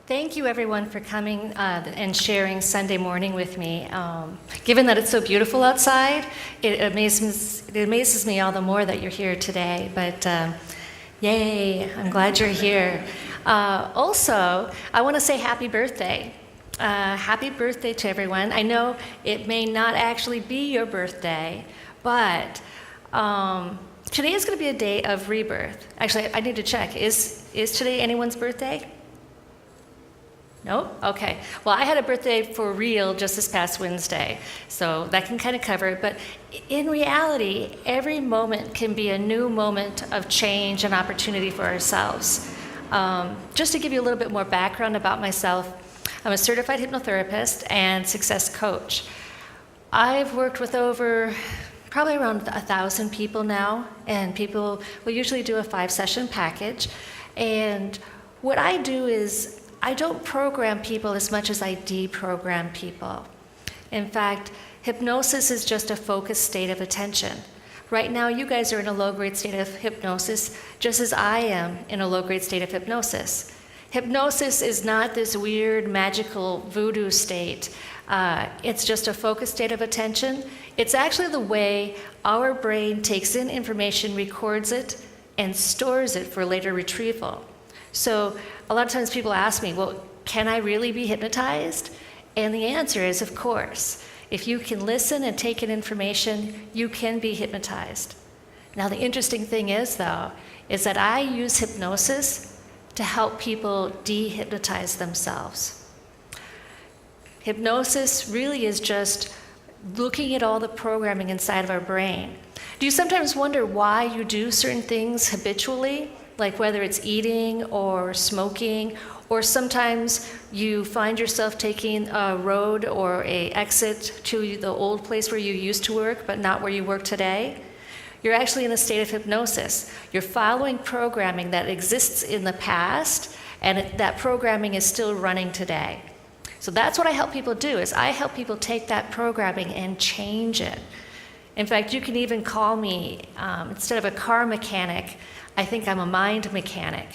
Thank you, everyone, for coming and sharing Sunday morning with me. Given that it's so beautiful outside, it amazes me all the more that you're here today. But yay, I'm glad you're here. Also, I want to say happy birthday. Happy birthday to everyone. I know it may not actually be your birthday, but today is going to be a day of rebirth. Actually, I need to check. Is today anyone's birthday? Nope? Okay. Well, I had a birthday for real just this past Wednesday, so that can kind of cover it. But in reality, every moment can be a new moment of change and opportunity for ourselves. Just to give you a little bit more background about myself, I'm a certified hypnotherapist and success coach. I've worked with probably around 1,000 people now, and people will usually do a 5-session package. And what I do is I don't program people as much as I deprogram people. In fact, hypnosis is just a focused state of attention. Right now, you guys are in a low-grade state of hypnosis, just as I am in a low-grade state of hypnosis. Hypnosis is not this weird, magical voodoo state. It's just a focused state of attention. It's actually the way our brain takes in information, records it, and stores it for later retrieval. So a lot of times people ask me, well, can I really be hypnotized? And the answer is, of course. If you can listen and take in information, you can be hypnotized. Now, the interesting thing is, though, is that I use hypnosis to help people de-hypnotize themselves. Hypnosis really is just looking at all the programming inside of our brain. Do you sometimes wonder why you do certain things habitually? Like whether it's eating or smoking, or sometimes you find yourself taking a road or an exit to the old place where you used to work, but not where you work today. You're actually in a state of hypnosis. You're following programming that exists in the past, and that programming is still running today. So that's what I help people do, is I help people take that programming and change it. In fact, you can even call me, instead of a car mechanic, I think I'm a mind mechanic,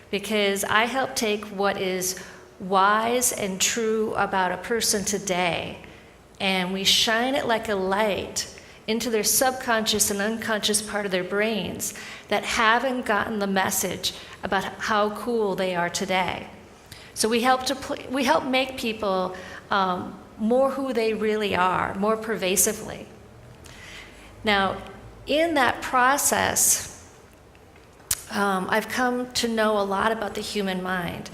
because I help take what is wise and true about a person today, and we shine it like a light into their subconscious and unconscious part of their brains that haven't gotten the message about how cool they are today. So we help make people more who they really are, more pervasively. Now, in that process, I've come to know a lot about the human mind.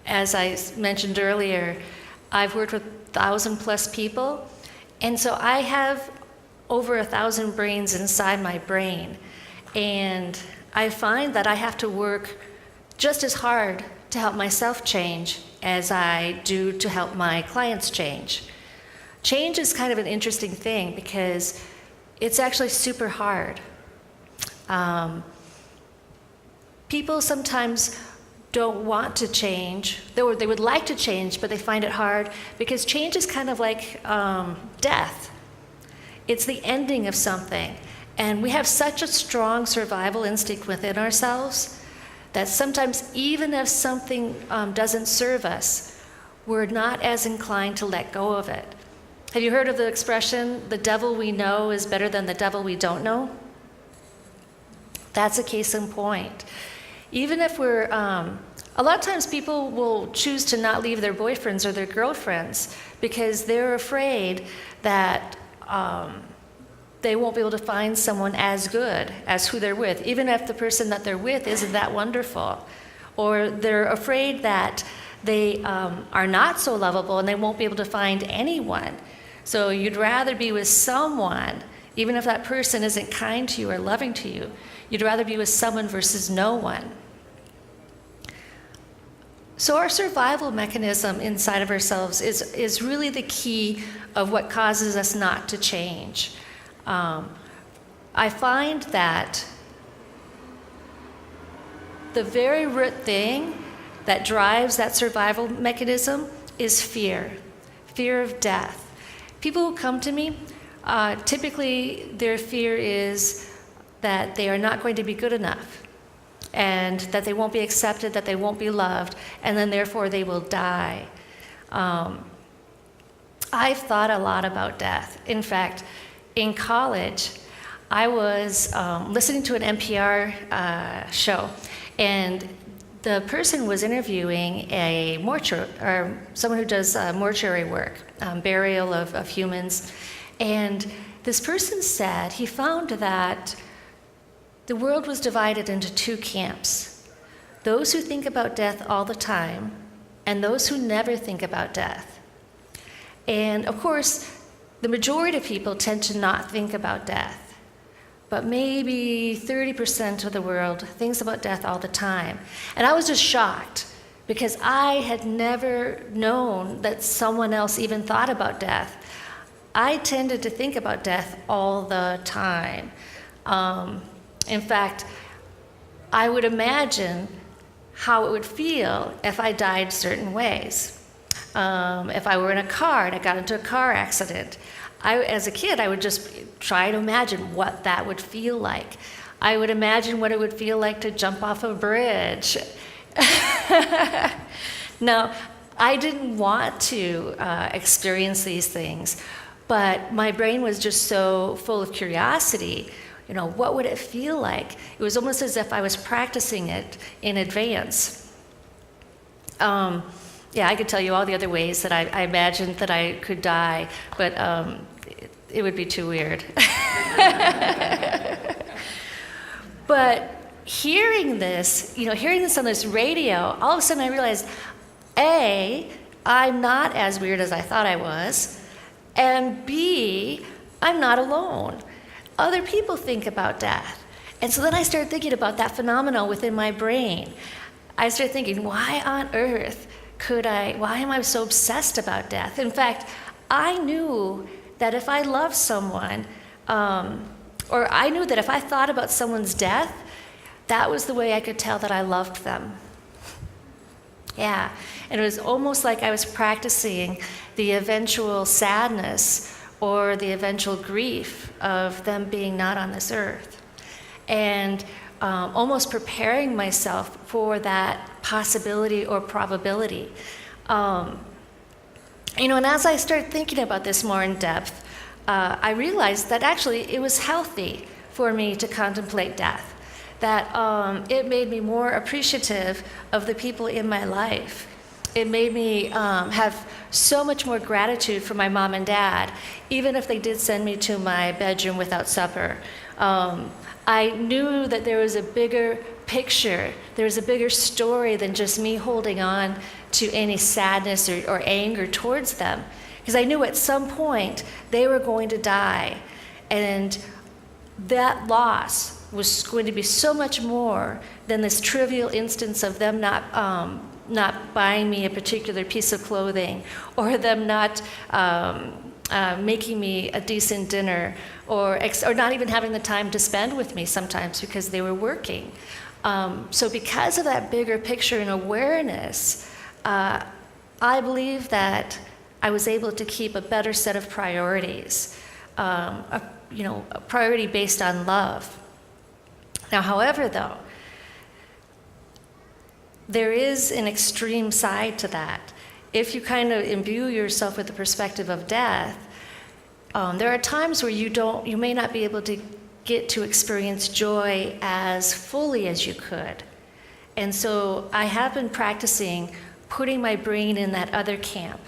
As I mentioned earlier, I've worked with 1,000+ people, and so I have over 1,000 brains inside my brain. And I find that I have to work just as hard to help myself change as I do to help my clients change. Change is kind of an interesting thing because it's actually super hard. People sometimes don't want to change. They would like to change, but they find it hard because change is kind of like death. It's the ending of something. And we have such a strong survival instinct within ourselves that sometimes even if something doesn't serve us, we're not as inclined to let go of it. Have you heard of the expression, the devil we know is better than the devil we don't know? That's a case in point. Even if we're, a lot of times people will choose to not leave their boyfriends or their girlfriends because they're afraid that they won't be able to find someone as good as who they're with, even if the person that they're with isn't that wonderful. Or they're afraid that they are not so lovable and they won't be able to find anyone. So you'd rather be with someone, even if that person isn't kind to you or loving to you, you'd rather be with someone versus no one. So our survival mechanism inside of ourselves is really the key of what causes us not to change. I find that the very root thing that drives that survival mechanism is fear of death. People who come to me, typically their fear is that they are not going to be good enough. and that they won't be accepted, that they won't be loved, and then therefore they will die. I've thought a lot about death. In fact, in college, I was listening to an NPR show, and the person was interviewing a mortuary, or someone who does mortuary work, burial of humans. And this person said he found that the world was divided into two camps: those who think about death all the time, and those who never think about death. And of course, the majority of people tend to not think about death. But maybe 30% of the world thinks about death all the time. And I was just shocked, because I had never known that someone else even thought about death. I tended to think about death all the time. In fact, I would imagine how it would feel if I died certain ways. If I were in a car and I got into a car accident, as a kid, I would just try to imagine what that would feel like. I would imagine what it would feel like to jump off a bridge. Now, I didn't want to experience these things, but my brain was just so full of curiosity. You know, what would it feel like? It was almost as if I was practicing it in advance. Yeah, I could tell you all the other ways that I imagined that I could die, but it would be too weird. But hearing this on this radio, all of a sudden I realized, A, I'm not as weird as I thought I was, and B, I'm not alone. Other people think about death. And so then I started thinking about that phenomenon within my brain. I started thinking, why on earth why am I so obsessed about death? In fact, I knew that if I loved someone, or I knew that if I thought about someone's death, that was the way I could tell that I loved them. Yeah, and it was almost like I was practicing the eventual sadness or the eventual grief of them being not on this earth. And almost preparing myself for that possibility or probability. And as I started thinking about this more in depth, I realized that actually it was healthy for me to contemplate death, that it made me more appreciative of the people in my life. It made me have so much more gratitude for my mom and dad, even if they did send me to my bedroom without supper. I knew that there was a bigger picture, there was a bigger story than just me holding on to any sadness or anger towards them. Because I knew at some point they were going to die, and that loss was going to be so much more than this trivial instance of them not buying me a particular piece of clothing, or them not making me a decent dinner, or not even having the time to spend with me sometimes because they were working. So because of that bigger picture and awareness, I believe that I was able to keep a better set of priorities, a priority based on love. Now, however, though, there is an extreme side to that. If you kind of imbue yourself with the perspective of death, there are times where you may not be able to get to experience joy as fully as you could. And so I have been practicing putting my brain in that other camp,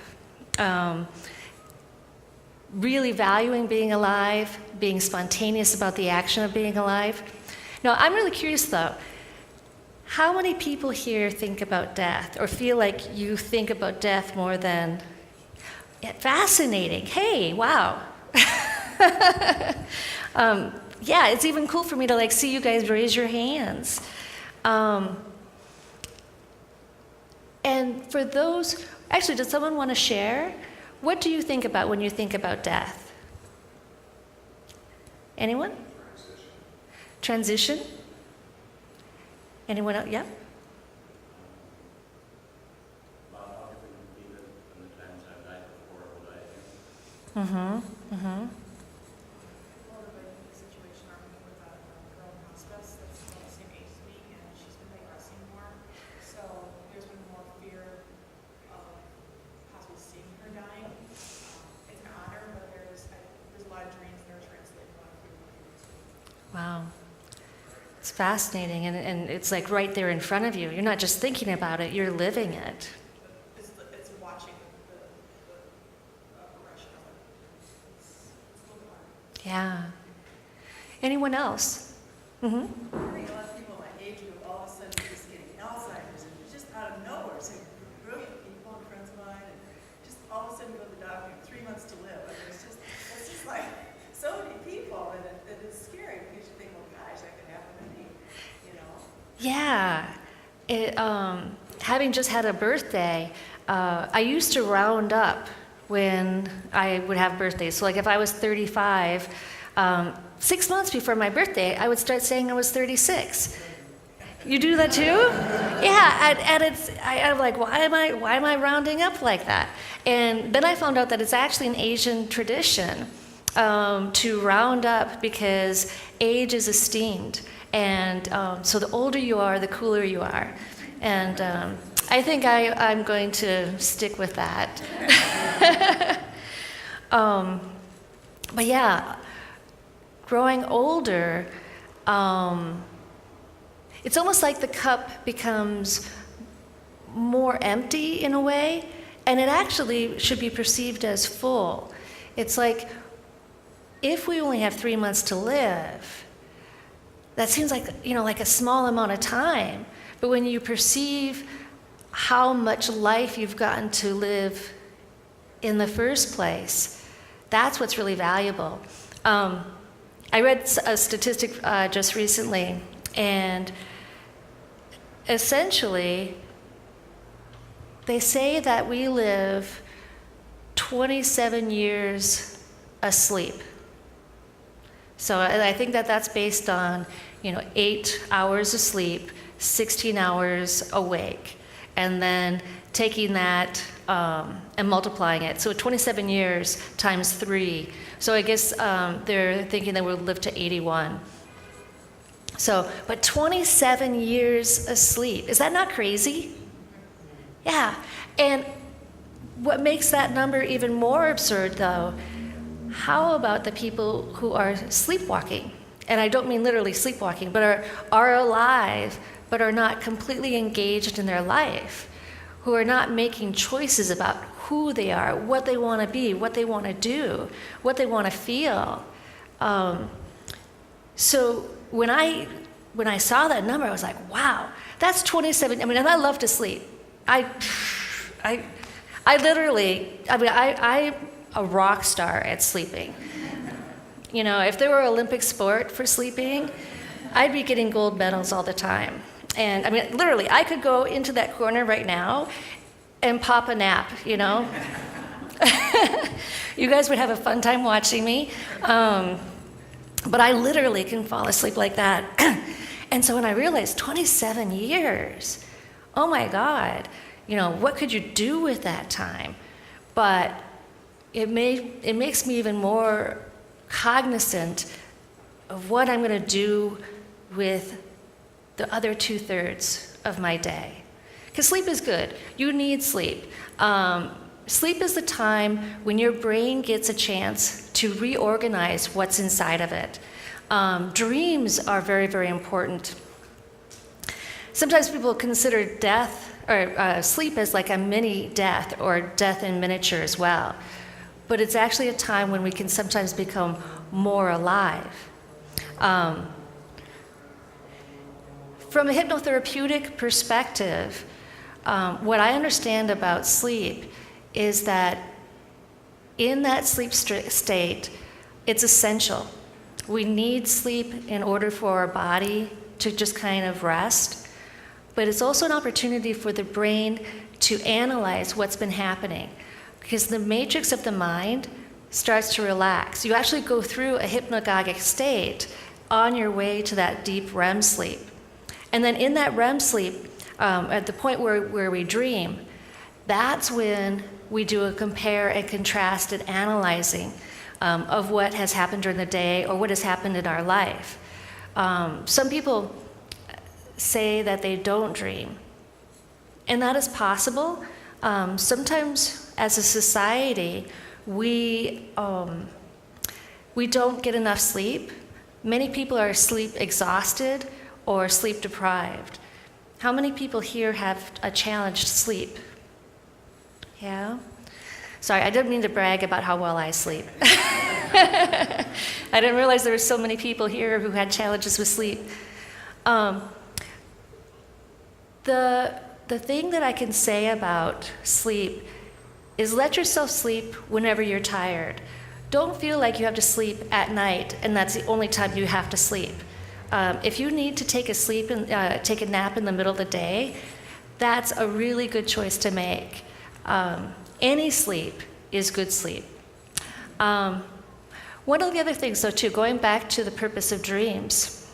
really valuing being alive, being spontaneous about the action of being alive. Now, I'm really curious though, how many people here think about death or feel like you think about death more than... Fascinating. Hey, wow. Yeah, it's even cool for me to see you guys raise your hands. And for those, actually, does someone want to share? What do you think about when you think about death? Anyone? Transition? Anyone else? Yeah? Mm-hmm. Mm-hmm. It's fascinating, and it's like right there in front of you. You're not just thinking about it, you're living it. It's watching the progression of it. It's a little hard. Yeah. Anyone else? Mm-hmm. I think a lot of people my age group all of a sudden just getting Alzheimer's, and it's just out of nowhere. So a group of people and friends of mine, and just all of a sudden go to the doctor, 3 months to live. I mean, it's just like so many people, and it's scary because you think, well, gosh, that could happen to me, you know? Yeah. Having just had a birthday, I used to round up when I would have birthdays. So like if I was 35, 6 months before my birthday, I would start saying I was 36. You do that too? Yeah, I'm like, why am I rounding up like that? And then I found out that it's actually an Asian tradition to round up because age is esteemed. And so the older you are, the cooler you are. And I think I'm going to stick with that. But yeah, growing older, it's almost like the cup becomes more empty in a way, and it actually should be perceived as full. It's like, if we only have 3 months to live, that seems like, like a small amount of time. But when you perceive how much life you've gotten to live in the first place, that's what's really valuable. I read a statistic just recently, and essentially, they say that we live 27 years asleep. So I think that that's based on, 8 hours of sleep, 16 hours awake, and then taking that and multiplying it. So 27 years times 3. So I guess they're thinking that we'll live to 81. So, but 27 years asleep. Is that not crazy? Yeah. And what makes that number even more absurd, though, how about the people who are sleepwalking? And I don't mean literally sleepwalking, but are alive, but are not completely engaged in their life, who are not making choices about who they are, what they want to be, what they want to do, what they want to feel. So when I saw that number, I was like, wow, that's 27. I mean, and I love to sleep. I'm a rock star at sleeping. If there were Olympic sport for sleeping, I'd be getting gold medals all the time. And I mean, literally, I could go into that corner right now and pop a nap, You guys would have a fun time watching me. But I literally can fall asleep like that. And so when I realized 27 years, oh my God, what could you do with that time? But it makes me even more cognizant of what I'm going to do with the other 2/3 of my day. Because sleep is good. You need sleep. Sleep is the time when your brain gets a chance to reorganize what's inside of it. Dreams are very, very important. Sometimes people consider death or sleep as like a mini death or death in miniature as well. But it's actually a time when we can sometimes become more alive. From a hypnotherapeutic perspective, what I understand about sleep is that in that sleep state, it's essential. We need sleep in order for our body to just kind of rest, but it's also an opportunity for the brain to analyze what's been happening, because the matrix of the mind starts to relax. You actually go through a hypnagogic state on your way to that deep REM sleep. And then in that REM sleep, at the point where we dream, that's when we do a compare and contrasted analyzing of what has happened during the day or what has happened in our life. Some people say that they don't dream, and that is possible. Sometimes as a society, we don't get enough sleep. Many people are sleep exhausted, or sleep deprived? How many people here have a challenged sleep? Yeah? Sorry, I didn't mean to brag about how well I sleep. I didn't realize there were so many people here who had challenges with sleep. The thing that I can say about sleep is let yourself sleep whenever you're tired. Don't feel like you have to sleep at night and that's the only time you have to sleep. If you need to take a nap in the middle of the day, that's a really good choice to make. Any sleep is good sleep. One of the other things, though, too, going back to the purpose of dreams,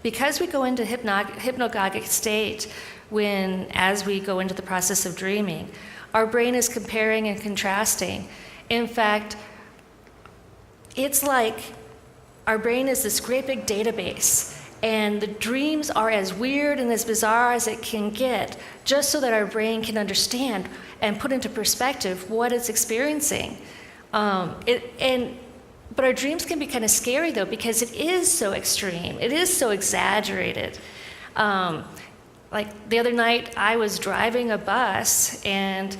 because we go into hypnagogic state as we go into the process of dreaming, our brain is comparing and contrasting. In fact, it's like our brain is this great big database, and the dreams are as weird and as bizarre as it can get, just so that our brain can understand and put into perspective what it's experiencing. But our dreams can be kind of scary, though, because it is so extreme. It is so exaggerated. Like the other night, I was driving a bus, and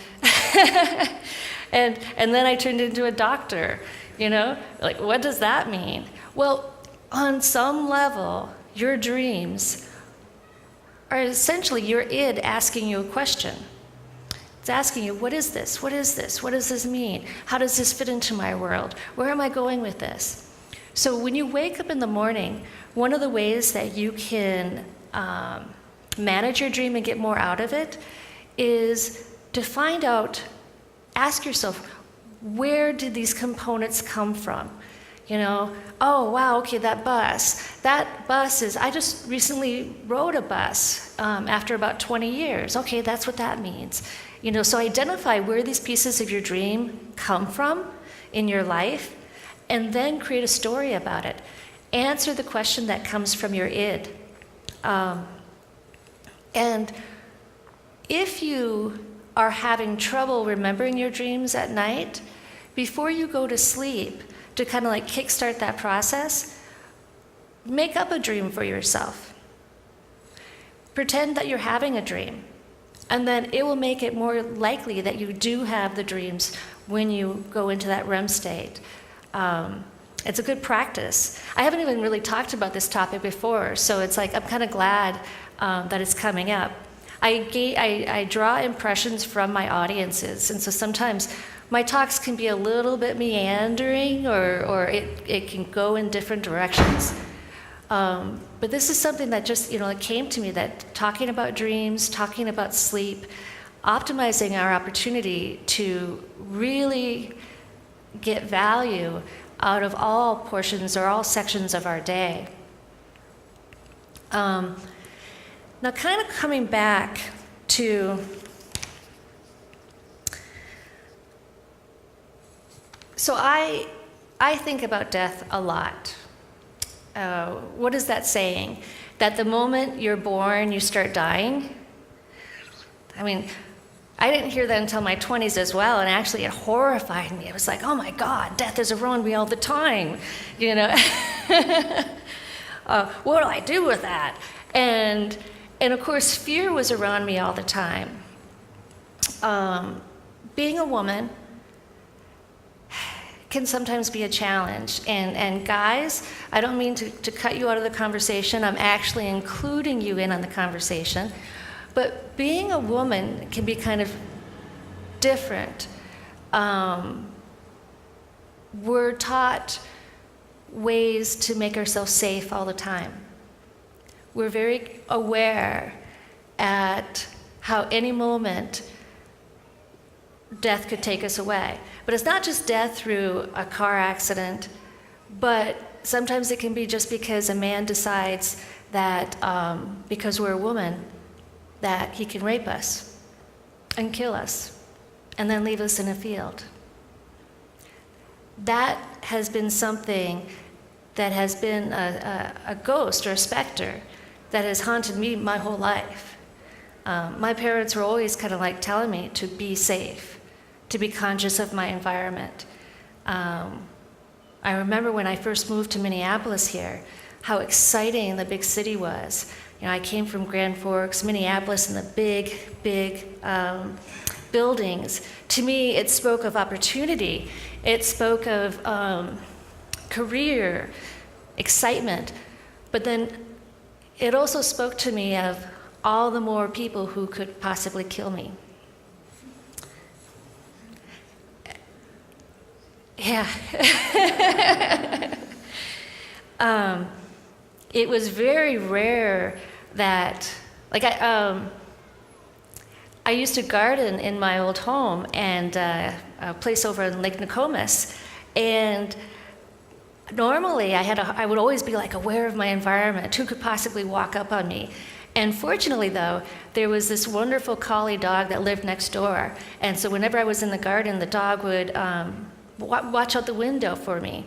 and then I turned into a doctor. Like, what does that mean? Well, on some level, your dreams are essentially your id asking you a question. It's asking you, what is this? What is this? What does this mean? How does this fit into my world? Where am I going with this? So when you wake up in the morning, one of the ways that you can manage your dream and get more out of it is to ask yourself, where did these components come from? Oh, wow, okay, that bus is, I just recently rode a bus after about 20 years. Okay, that's what that means. So identify where these pieces of your dream come from in your life, and then create a story about it. Answer the question that comes from your id. And if you are having trouble remembering your dreams at night, before you go to sleep, to kind of like kickstart that process, make up a dream for yourself. Pretend that you're having a dream, and then it will make it more likely that you do have the dreams when you go into that REM state. It's a good practice. I haven't even really talked about this topic before, so it's like I'm kind of glad that it's coming up. I draw impressions from my audiences, and so sometimes my talks can be a little bit meandering, or it can go in different directions. But this is something that just, it came to me, that talking about dreams, talking about sleep, optimizing our opportunity to really get value out of all portions or all sections of our day. Now, kind of coming back to so I think about death a lot. What is that saying? That the moment you're born, you start dying? I mean, I didn't hear that until my 20s as well, and actually it horrified me. It was like, oh my God, death is around me all the time, What do I do with that? And of course, fear was around me all the time. Being a woman can sometimes be a challenge. And guys, I don't mean to cut you out of the conversation. I'm actually including you in on the conversation. But being a woman can be kind of different. We're taught ways to make ourselves safe all the time. We're very aware at how any moment death could take us away. But it's not just death through a car accident, but sometimes it can be just because a man decides that because we're a woman, that he can rape us and kill us and then leave us in a field. That has been something that has been a ghost or a specter that has haunted me my whole life. My parents were always kind of like telling me to be safe, to be conscious of my environment. I remember when I first moved to Minneapolis here, how exciting the big city was. You know, I came from Grand Forks, Minneapolis, and the big buildings. To me, it spoke of opportunity. It spoke of career, excitement. But then it also spoke to me of all the more people who could possibly kill me. Yeah. It was very rare that, like I used to garden in my old home and a place over in Lake Nokomis, and normally I would always be like aware of my environment. Who could possibly walk up on me? And fortunately, though, there was this wonderful collie dog that lived next door, and so whenever I was in the garden, the dog would watch out the window for me.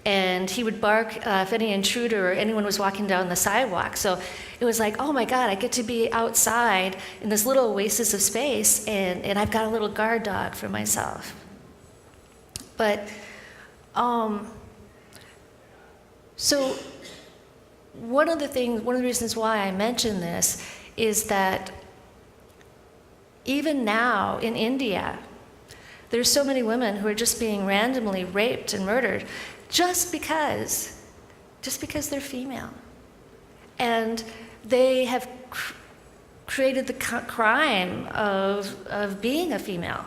And he would bark if any intruder or anyone was walking down the sidewalk. So it was like, oh my God, I get to be outside in this little oasis of space, and I've got a little guard dog for myself. But, so one of the reasons why I mention this is that even now in India, there's so many women who are just being randomly raped and murdered just because they're female. And they have created the crime of being a female.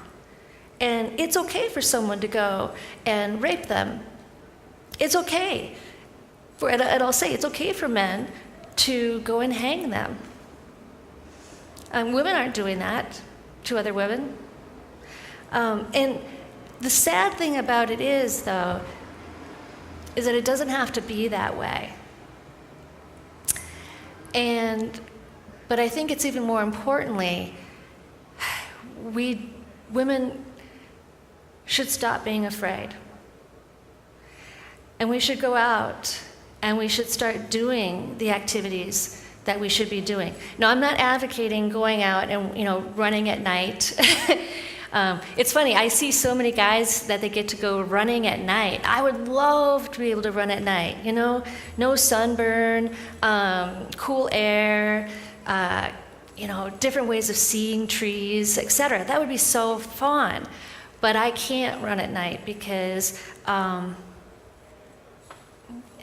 And it's okay for someone to go and rape them. It's okay. And I'll say it's okay for men to go and hang them. Women aren't doing that to other women. And the sad thing about it is, though, is that it doesn't have to be that way. But I think it's even more importantly, women should stop being afraid. And we should go out and we should start doing the activities that we should be doing. Now, I'm not advocating going out and, running at night. It's funny, I see so many guys that they get to go running at night. I would love to be able to run at night, no sunburn, cool air, different ways of seeing trees, etc. That would be so fun. But I can't run at night because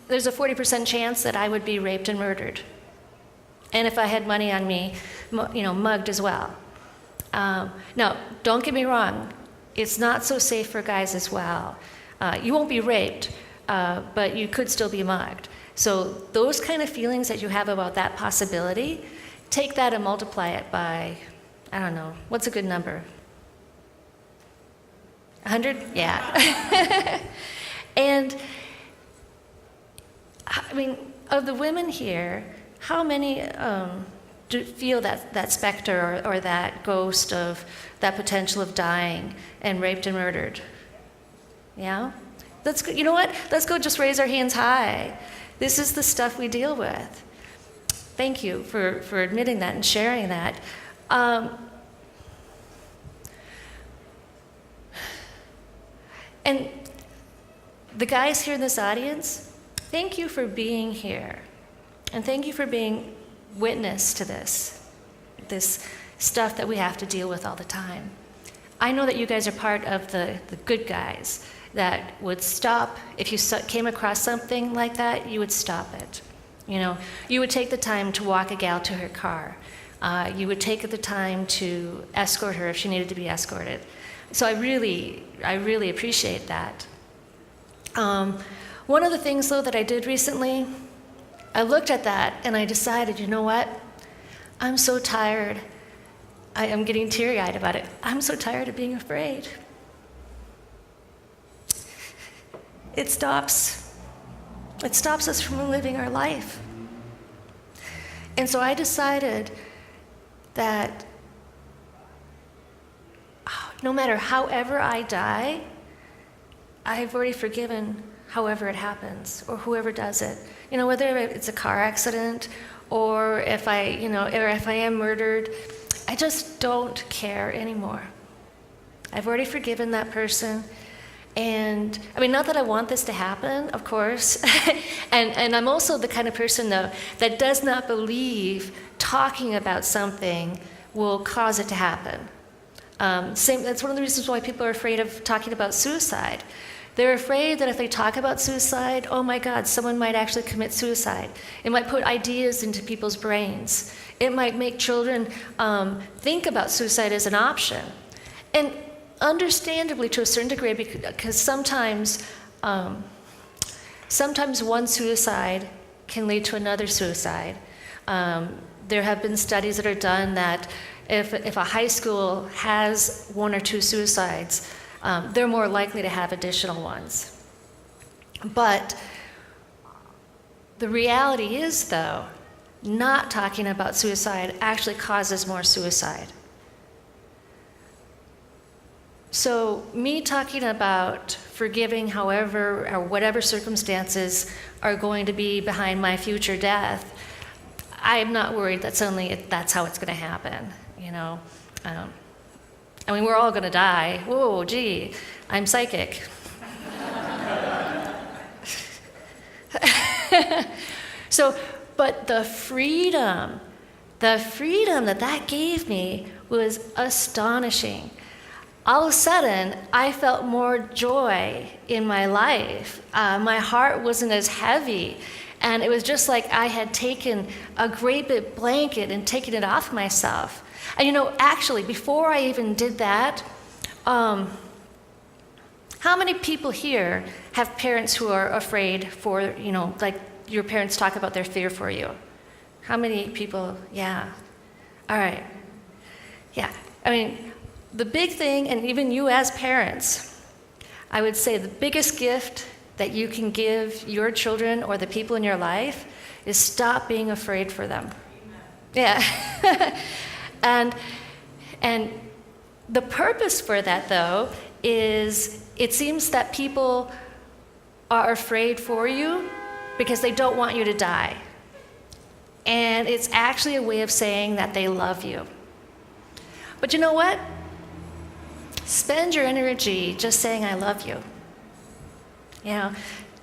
there's a 40% chance that I would be raped and murdered. And if I had money on me, mugged as well. Now, don't get me wrong, it's not so safe for guys as well. You won't be raped, but you could still be mugged. So those kind of feelings that you have about that possibility, take that and multiply it by, I don't know, what's a good number? 100? Yeah. And, of the women here, how many do feel that specter or that ghost of that potential of dying and raped and murdered? Yeah? Let's go, you know what? Let's go just raise our hands high. This is the stuff we deal with. Thank you for admitting that and sharing that. And the guys here in this audience, thank you for being here. And thank you for being witness to this stuff that we have to deal with all the time. I know that you guys are part of the good guys that would stop. If you came across something like that, you would stop it. You would take the time to walk a gal to her car. You would take the time to escort her if she needed to be escorted. So I really appreciate that. One of the things, though, that I did recently, I looked at that and I decided, you know what? I'm so tired. I am getting teary-eyed about it. I'm so tired of being afraid. It stops us from living our life. And so I decided that no matter however I die, I've already forgiven however it happens or whoever does it. Whether it's a car accident or if I am murdered, I just don't care anymore. I've already forgiven that person, And I mean, not that I want this to happen, of course. and I'm also the kind of person, though, that does not believe talking about something will cause it to happen. That's one of the reasons why people are afraid of talking about suicide. They're afraid that if they talk about suicide, oh my God, someone might actually commit suicide. It might put ideas into people's brains. It might make children think about suicide as an option. And understandably, to a certain degree, because sometimes one suicide can lead to another suicide. There have been studies that are done that if a high school has one or two suicides, they're more likely to have additional ones. But the reality is, though, not talking about suicide actually causes more suicide. So me talking about forgiving however or whatever circumstances are going to be behind my future death, I'm not worried that suddenly that's how it's going to happen, you know. I mean, we're all going to die. Whoa, gee, I'm psychic. But the freedom that gave me was astonishing. All of a sudden, I felt more joy in my life. My heart wasn't as heavy. And it was just like I had taken a great big blanket and taken it off myself. And you know, actually, before I even did that, how many people here have parents who are afraid for, you know, like your parents talk about their fear for you? How many people? Yeah. All right. Yeah. I mean, the big thing, and even you as parents, I would say the biggest gift that you can give your children or the people in your life is stop being afraid for them. Amen. Yeah. And the purpose for that, though, is it seems that people are afraid for you because they don't want you to die. And it's actually a way of saying that they love you. But you know what? Spend your energy just saying, I love you. You know,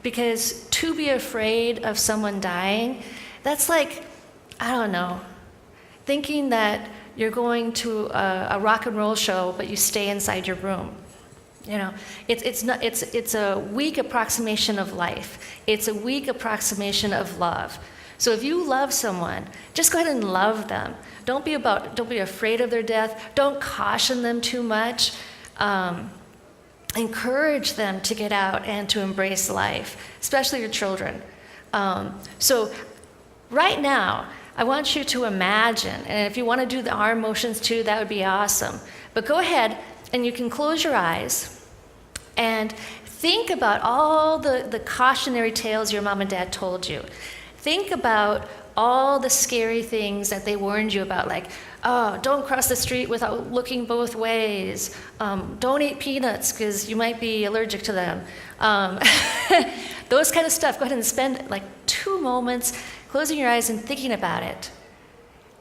because to be afraid of someone dying, that's like, I don't know, thinking that you're going to a rock and roll show, but you stay inside your room. You know, it's a weak approximation of life. It's a weak approximation of love. So if you love someone, just go ahead and love them. Don't be afraid of their death. Don't caution them too much. Encourage them to get out and to embrace life, especially your children. So right now, I want you to imagine, and if you want to do the arm motions too, that would be awesome. But go ahead and you can close your eyes and think about all the cautionary tales your mom and dad told you. Think about all the scary things that they warned you about, like, oh, don't cross the street without looking both ways. Don't eat peanuts because you might be allergic to them. Those kind of stuff. Go ahead and spend like 2 moments closing your eyes and thinking about it.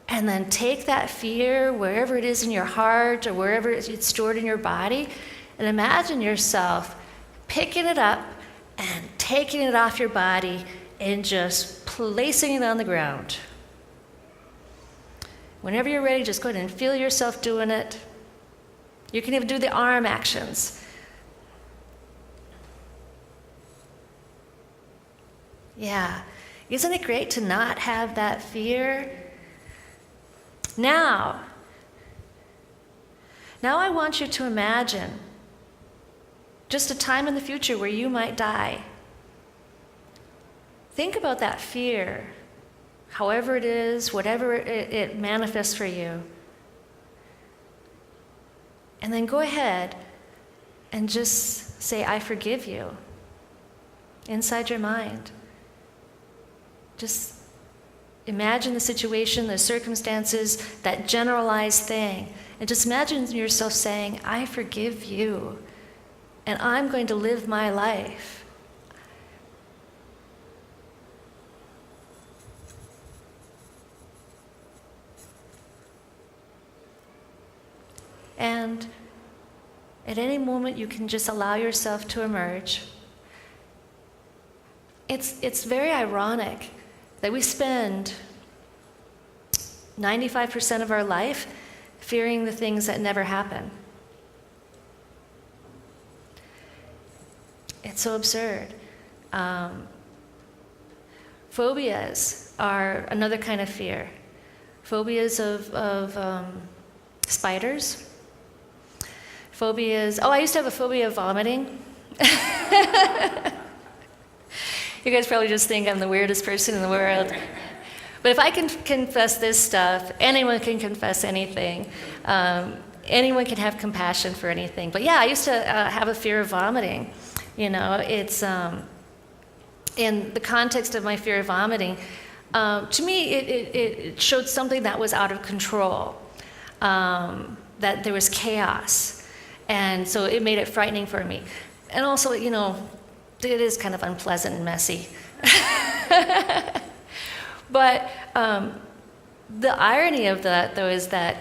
And then take that fear, wherever it is in your heart or wherever it's stored in your body, and imagine yourself picking it up and taking it off your body and just placing it on the ground. Whenever you're ready, just go ahead and feel yourself doing it. You can even do the arm actions. Yeah. Isn't it great to not have that fear? Now I want you to imagine just a time in the future where you might die. Think about that fear, however it is, whatever it manifests for you. And then go ahead and just say, I forgive you, inside your mind. Just imagine the situation, the circumstances, that generalized thing. And just imagine yourself saying, I forgive you, and I'm going to live my life. And At any moment, you can just allow yourself to emerge. It's very ironic that we spend 95% of our life fearing the things that never happen. It's so absurd. Phobias are another kind of fear. Phobias of spiders. Phobias, I used to have a phobia of vomiting. You guys probably just think I'm the weirdest person in the world. But if I can confess this stuff, anyone can confess anything. Anyone can have compassion for anything. But yeah, I used to have a fear of vomiting. It's in the context of my fear of vomiting. To me, it showed something that was out of control, that there was chaos. And so it made it frightening for me. And also, it is kind of unpleasant and messy. But the irony of that, though, is that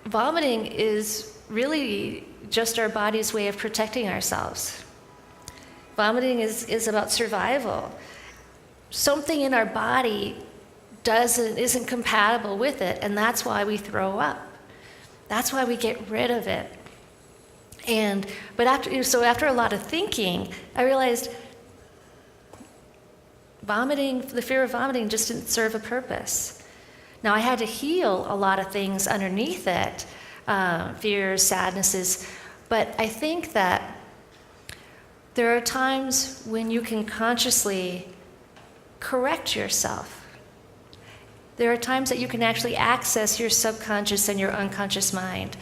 vomiting is really just our body's way of protecting ourselves. Vomiting is about survival. Something in our body isn't compatible with it, and that's why we throw up. That's why we get rid of it. But after a lot of thinking, I realized the fear of vomiting just didn't serve a purpose. Now I had to heal a lot of things underneath it, fears, sadnesses, but I think that there are times when you can consciously correct yourself. There are times that you can actually access your subconscious and your unconscious mind.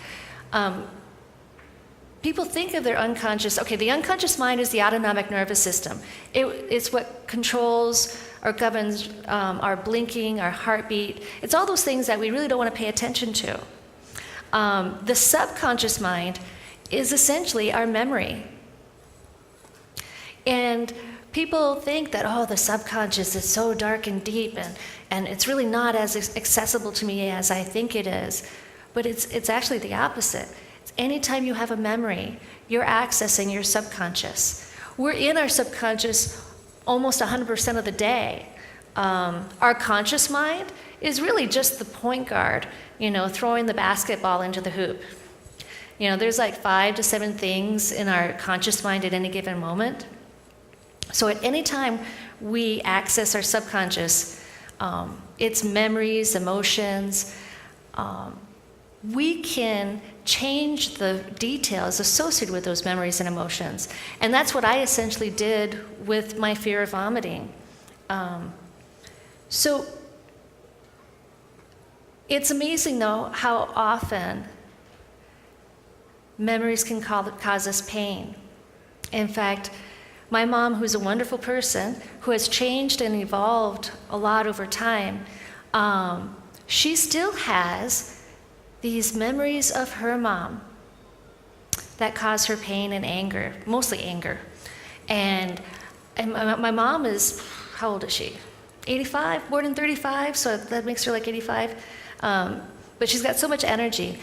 People think of their unconscious, the unconscious mind is the autonomic nervous system. It's what controls or governs our blinking, our heartbeat. It's all those things that we really don't want to pay attention to. The subconscious mind is essentially our memory. And people think that, the subconscious is so dark and deep, and it's really not as accessible to me as I think it is. But it's actually the opposite. Anytime you have a memory, you're accessing your subconscious. We're in our subconscious almost 100% of the day. Our conscious mind is really just the point guard, throwing the basketball into the hoop. There's like 5 to 7 things in our conscious mind at any given moment. So at any time we access our subconscious, its memories, emotions, we can change the details associated with those memories and emotions. And that's what I essentially did with my fear of vomiting. So it's amazing, though, how often memories can cause us pain. In fact, my mom, who's a wonderful person, who has changed and evolved a lot over time, she still has these memories of her mom that cause her pain and anger, mostly anger. And my mom is, how old is she? 85, born in 35, so that makes her like 85. But she's got so much energy.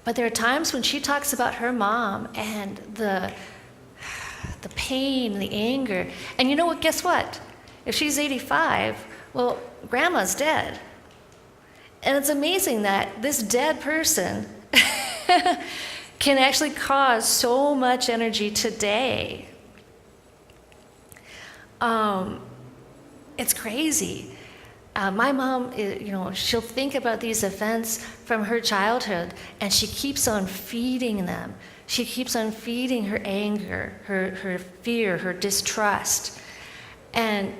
But there are times when she talks about her mom and the pain, the anger. And you know what? Guess what? If she's 85, well, grandma's dead. And it's amazing that this dead person can actually cause so much energy today. It's crazy. My mom, she'll think about these events from her childhood, and she keeps on feeding them. She keeps on feeding her anger, her fear, her distrust. And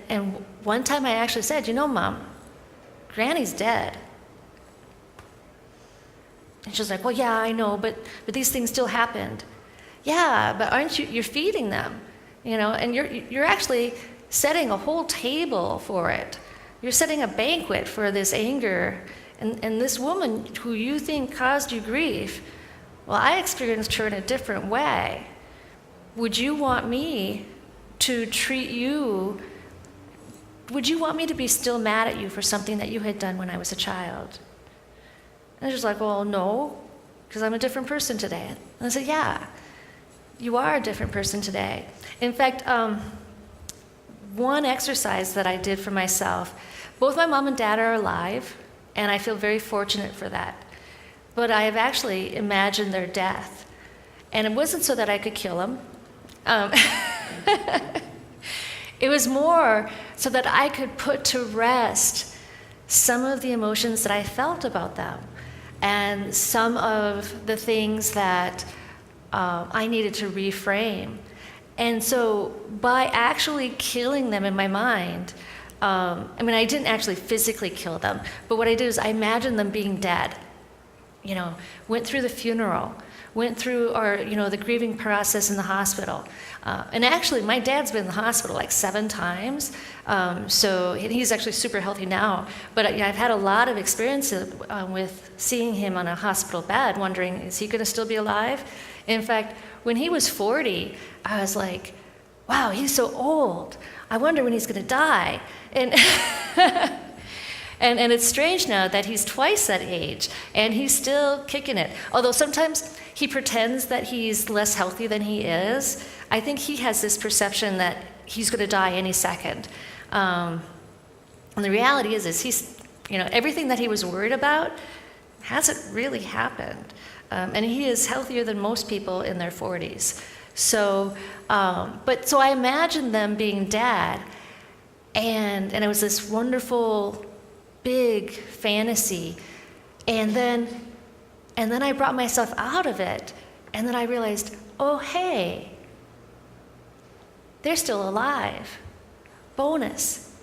one time I actually said, Mom, Granny's dead. And she's like, well, yeah, I know, but these things still happened. Yeah, but aren't you're feeding them, and you're actually setting a whole table for it. You're setting a banquet for this anger. And this woman who you think caused you grief, well, I experienced her in a different way. Would you want me to treat you, would you want me to be still mad at you for something that you had done when I was a child? And she's like, well, no. because I'm a different person today. And I said, yeah, you are a different person today. In fact, one exercise that I did for myself, both my mom and dad are alive, and I feel very fortunate for that. But I have actually imagined their death. And it wasn't so that I could kill them. It was more so that I could put to rest some of the emotions that I felt about them and some of the things that I needed to reframe. And so by actually killing them in my mind, I mean, I didn't actually physically kill them, but what I did is I imagined them being dead. You know, went through the funeral, went through the grieving process in the hospital. And actually, my dad's been in the hospital like 7 times, so he's actually super healthy now. But I've had a lot of experience with seeing him on a hospital bed, wondering, is he going to still be alive? In fact, when he was 40, I was like, wow, he's so old. I wonder when he's going to die. And And it's strange now that he's twice that age, and he's still kicking it. Although sometimes he pretends that he's less healthy than he is. I think he has this perception that he's going to die any second. And the reality is he's, everything that he was worried about hasn't really happened. And he is healthier than most people in their 40s. So I imagined them being dead, and it was this wonderful, big fantasy, and then I brought myself out of it, and then I realized, oh hey, they're still alive. Bonus.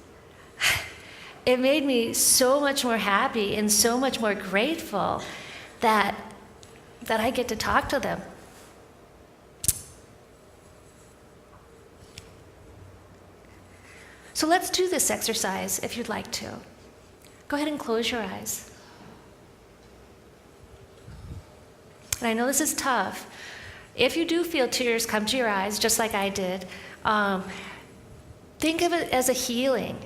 It made me so much more happy and so much more grateful that I get to talk to them. So let's do this exercise if you'd like to. Go ahead and close your eyes. And I know this is tough. If you do feel tears come to your eyes, just like I did, think of it as a healing.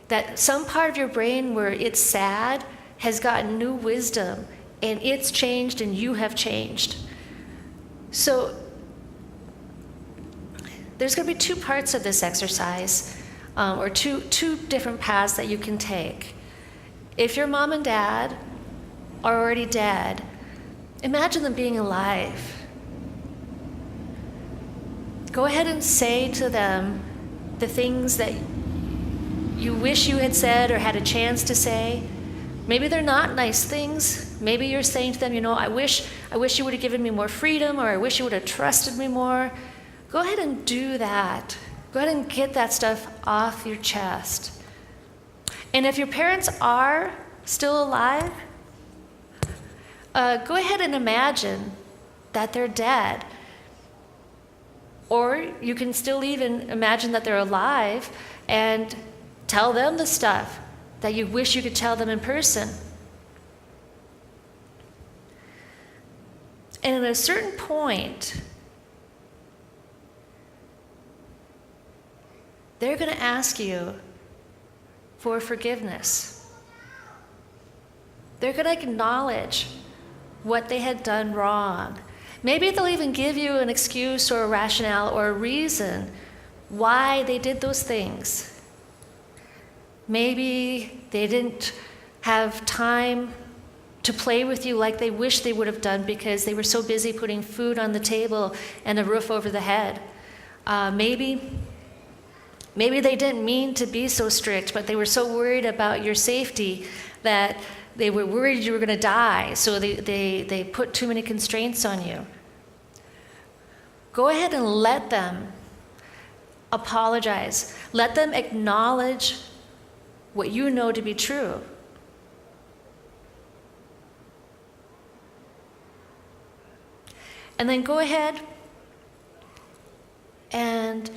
That some part of your brain where it's sad has gotten new wisdom, and it's changed and you have changed. So there's going to be 2 parts of this exercise, or two different paths that you can take. If your mom and dad are already dead, imagine them being alive. Go ahead and say to them the things that you wish you had said or had a chance to say. Maybe they're not nice things. Maybe you're saying to them, I wish you would have given me more freedom, or I wish you would have trusted me more. Go ahead and do that. Go ahead and get that stuff off your chest. And if your parents are still alive, go ahead and imagine that they're dead. Or you can still even imagine that they're alive and tell them the stuff that you wish you could tell them in person. And at a certain point, they're going to ask you for forgiveness. They're going to acknowledge what they had done wrong. Maybe they'll even give you an excuse or a rationale or a reason why they did those things. Maybe they didn't have time to play with you like they wish they would have done because they were so busy putting food on the table and a roof over the head. Maybe they didn't mean to be so strict, but they were so worried about your safety that they were worried you were going to die, so they put too many constraints on you. Go ahead and let them apologize. Let them acknowledge what you know to be true. And then go ahead and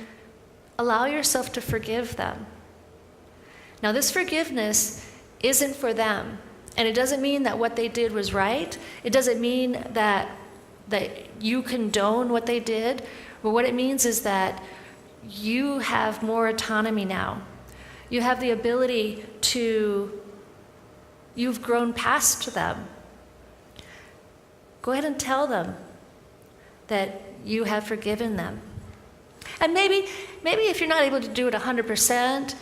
allow yourself to forgive them. Now, this forgiveness isn't for them. And it doesn't mean that what they did was right. It doesn't mean that you condone what they did. But what it means is that you have more autonomy now. You have the ability you've grown past them. Go ahead and tell them that you have forgiven them. And maybe if you're not able to do it 100%,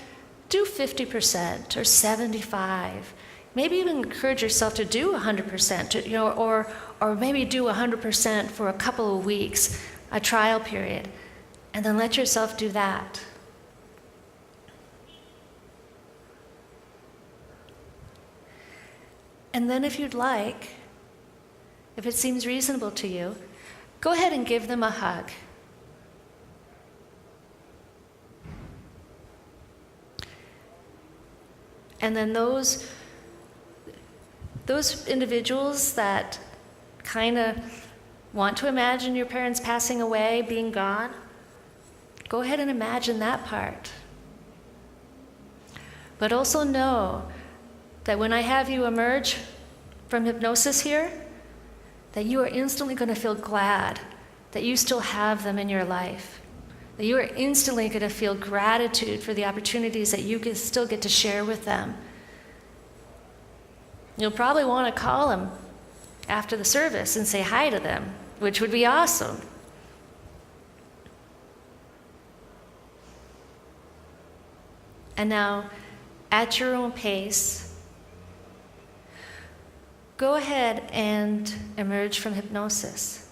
do 50% or 75. Maybe even encourage yourself to do 100%, or maybe do 100% for a couple of weeks, a trial period, and then let yourself do that. And then if you'd like, if it seems reasonable to you, go ahead and give them a hug. And then those individuals that kind of want to imagine your parents passing away, being gone, go ahead and imagine that part. But also know that when I have you emerge from hypnosis here, that you are instantly going to feel glad that you still have them in your life. That you are instantly going to feel gratitude for the opportunities that you can still get to share with them. You'll probably want to call them after the service and say hi to them, which would be awesome. And now, at your own pace, go ahead and emerge from hypnosis.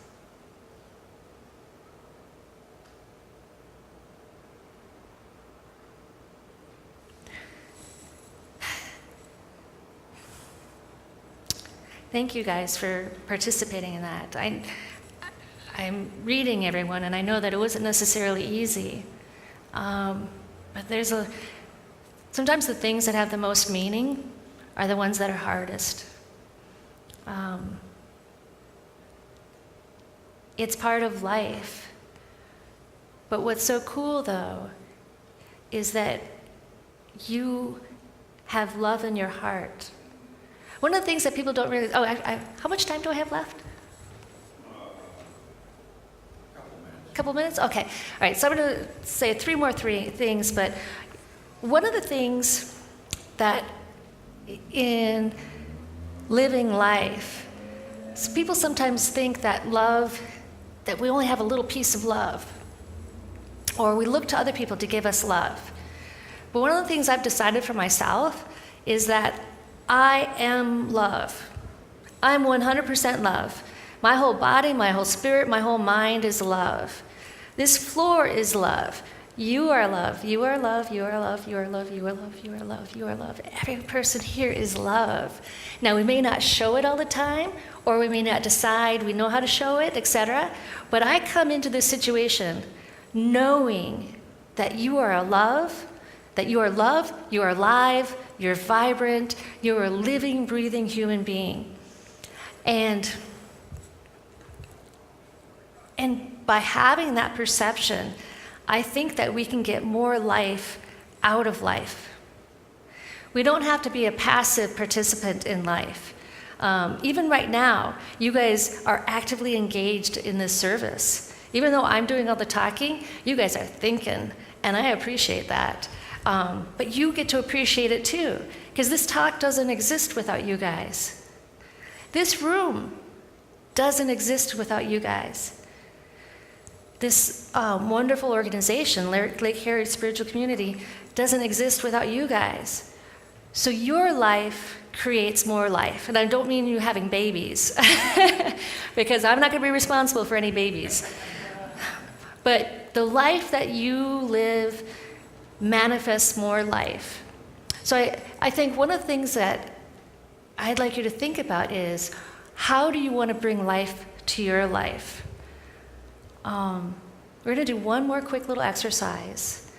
Thank you guys for participating in that. I'm reading everyone, and I know that it wasn't necessarily easy. But sometimes the things that have the most meaning are the ones that are hardest. It's part of life. But what's so cool, though, is that you have love in your heart. One of the things that people don't really, how much time do I have left? Couple minutes? Okay. All right, so I'm going to say three more things, but one of the things that in living life, people sometimes think that love, that we only have a little piece of love, or we look to other people to give us love. But one of the things I've decided for myself is that I am love. I'm 100% love. My whole body, my whole spirit, my whole mind is love. This floor is love. You are love. You are love. You are love. You are love. You are love. You are love. You are love. Every person here is love. Now, we may not show it all the time, or we may not decide we know how to show it, etc. But I come into this situation knowing that you are a love, that you are love, you are alive, you're vibrant, you're a living, breathing human being. And by having that perception, I think that we can get more life out of life. We don't have to be a passive participant in life. Even right now, you guys are actively engaged in this service. Even though I'm doing all the talking, you guys are thinking, and I appreciate that. But you get to appreciate it too, because this talk doesn't exist without you guys. This room doesn't exist without you guys. This wonderful organization, Lake Heritage Spiritual Community, doesn't exist without you guys. So your life creates more life. And I don't mean you having babies, because I'm not going to be responsible for any babies. But the life that you live manifests more life. So I think one of the things that I'd like you to think about is, how do you want to bring life to your life? We're going to do one more quick little exercise,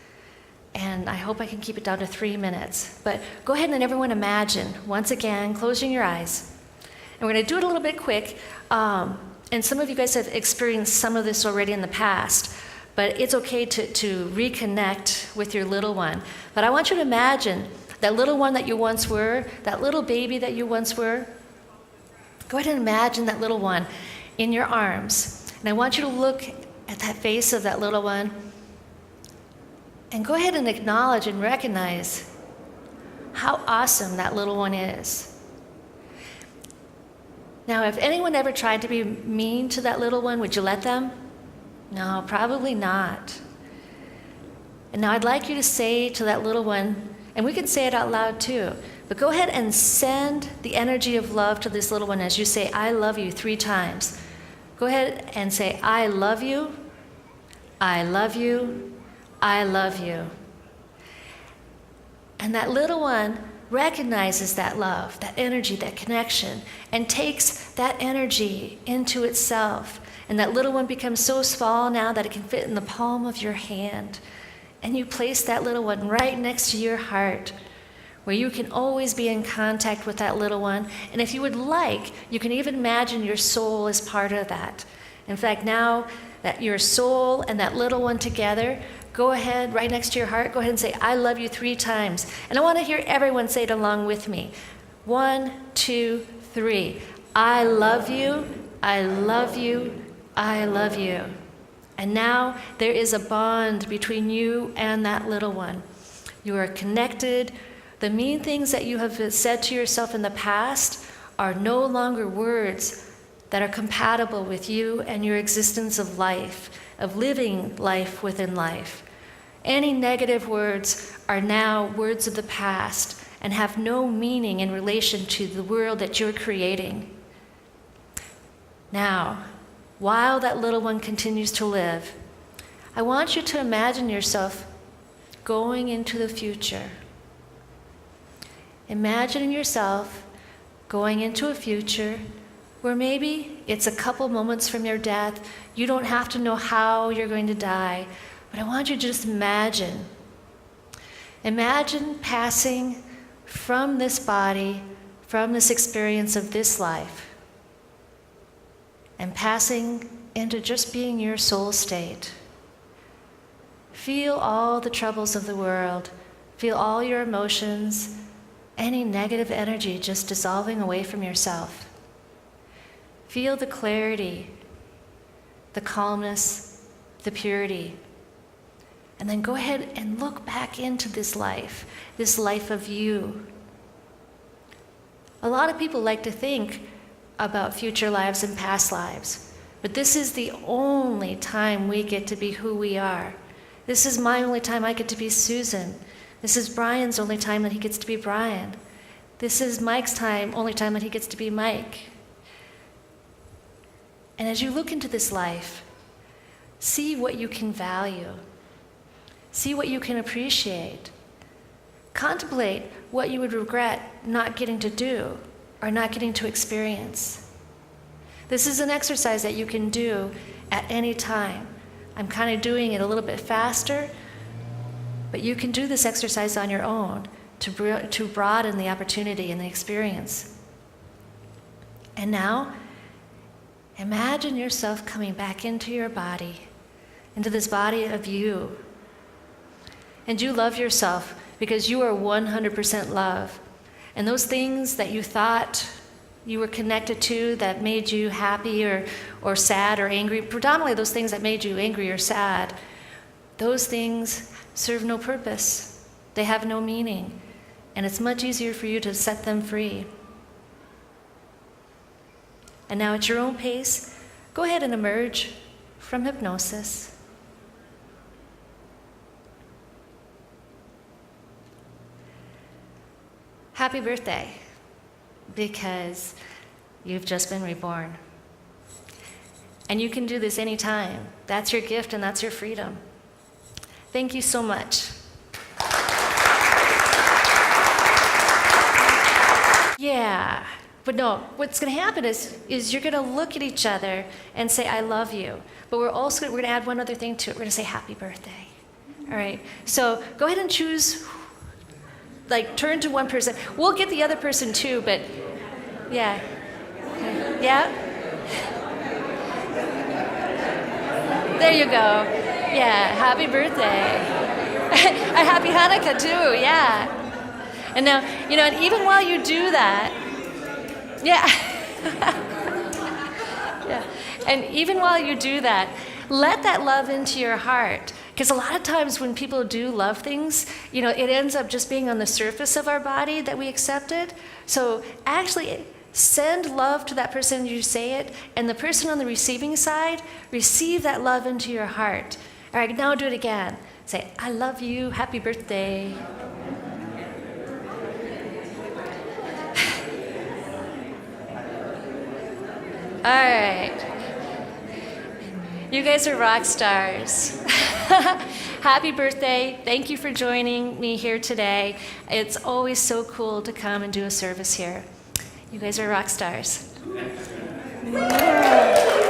and I hope I can keep it down to 3 minutes. But go ahead and everyone imagine, once again, closing your eyes. And we're going to do it a little bit quick, and some of you guys have experienced some of this already in the past, but it's okay to reconnect with your little one. But I want you to imagine that little one that you once were, that little baby that you once were. Go ahead and imagine that little one in your arms. And I want you to look at that face of that little one, and go ahead and acknowledge and recognize how awesome that little one is. Now, if anyone ever tried to be mean to that little one, would you let them? No, probably not. And now I'd like you to say to that little one, and we can say it out loud too, but go ahead and send the energy of love to this little one as you say, I love you 3 times. Go ahead and say, I love you, I love you, I love you. And that little one recognizes that love, that energy, that connection, and takes that energy into itself. And that little one becomes so small now that it can fit in the palm of your hand. And you place that little one right next to your heart, where you can always be in contact with that little one. And if you would like, you can even imagine your soul as part of that. In fact, now that your soul and that little one together, go ahead, right next to your heart, go ahead and say, I love you 3 times. And I want to hear everyone say it along with me. 1, 2, 3. I love you, I love you, I love you. And now there is a bond between you and that little one. You are connected. The mean things that you have said to yourself in the past are no longer words that are compatible with you and your existence of life, of living life within life. Any negative words are now words of the past and have no meaning in relation to the world that you're creating. Now, while that little one continues to live, I want you to imagine yourself going into the future. Imagining yourself going into a future where maybe it's a couple moments from your death. You don't have to know how you're going to die, but I want you to just imagine. Imagine passing from this body, from this experience of this life, and passing into just being your soul state. Feel all the troubles of the world. Feel all your emotions, any negative energy just dissolving away from yourself. Feel the clarity, the calmness, the purity. And then go ahead and look back into this life of you. A lot of people like to think about future lives and past lives, but this is the only time we get to be who we are. This is my only time I get to be Susan. This is Brian's only time that he gets to be Brian. This is Mike's only time that he gets to be Mike. And as you look into this life, see what you can value. See what you can appreciate. Contemplate what you would regret not getting to do or not getting to experience. This is an exercise that you can do at any time. I'm kind of doing it a little bit faster, but you can do this exercise on your own to broaden the opportunity and the experience. And now, imagine yourself coming back into your body, into this body of you. And you love yourself because you are 100% love. And those things that you thought you were connected to that made you happy or sad or angry, predominantly those things that made you angry or sad, those things serve no purpose. They have no meaning. And it's much easier for you to set them free. And now at your own pace, go ahead and emerge from hypnosis. Happy birthday, because you've just been reborn. And you can do this anytime. That's your gift and that's your freedom. Thank you so much. Yeah, but no, what's going to happen is you're going to look at each other and say, I love you. But we're going to add one other thing to it. We're going to say, happy birthday. All right, so go ahead and choose, turn to one person. We'll get the other person too, but yeah. Yeah? There you go. Yeah, happy birthday. A happy Hanukkah too, yeah. And now, and even while you do that, yeah. Yeah. And even while you do that, let that love into your heart. Because a lot of times when people do love things, it ends up just being on the surface of our body that we accept it. So actually, Send love to that person as you say it, and the person on the receiving side, receive that love into your heart. All right, now do it again. Say, I love you, happy birthday. All right. You guys are rock stars. Happy birthday. Thank you for joining me here today. It's always so cool to come and do a service here. You guys are rock stars. Yeah.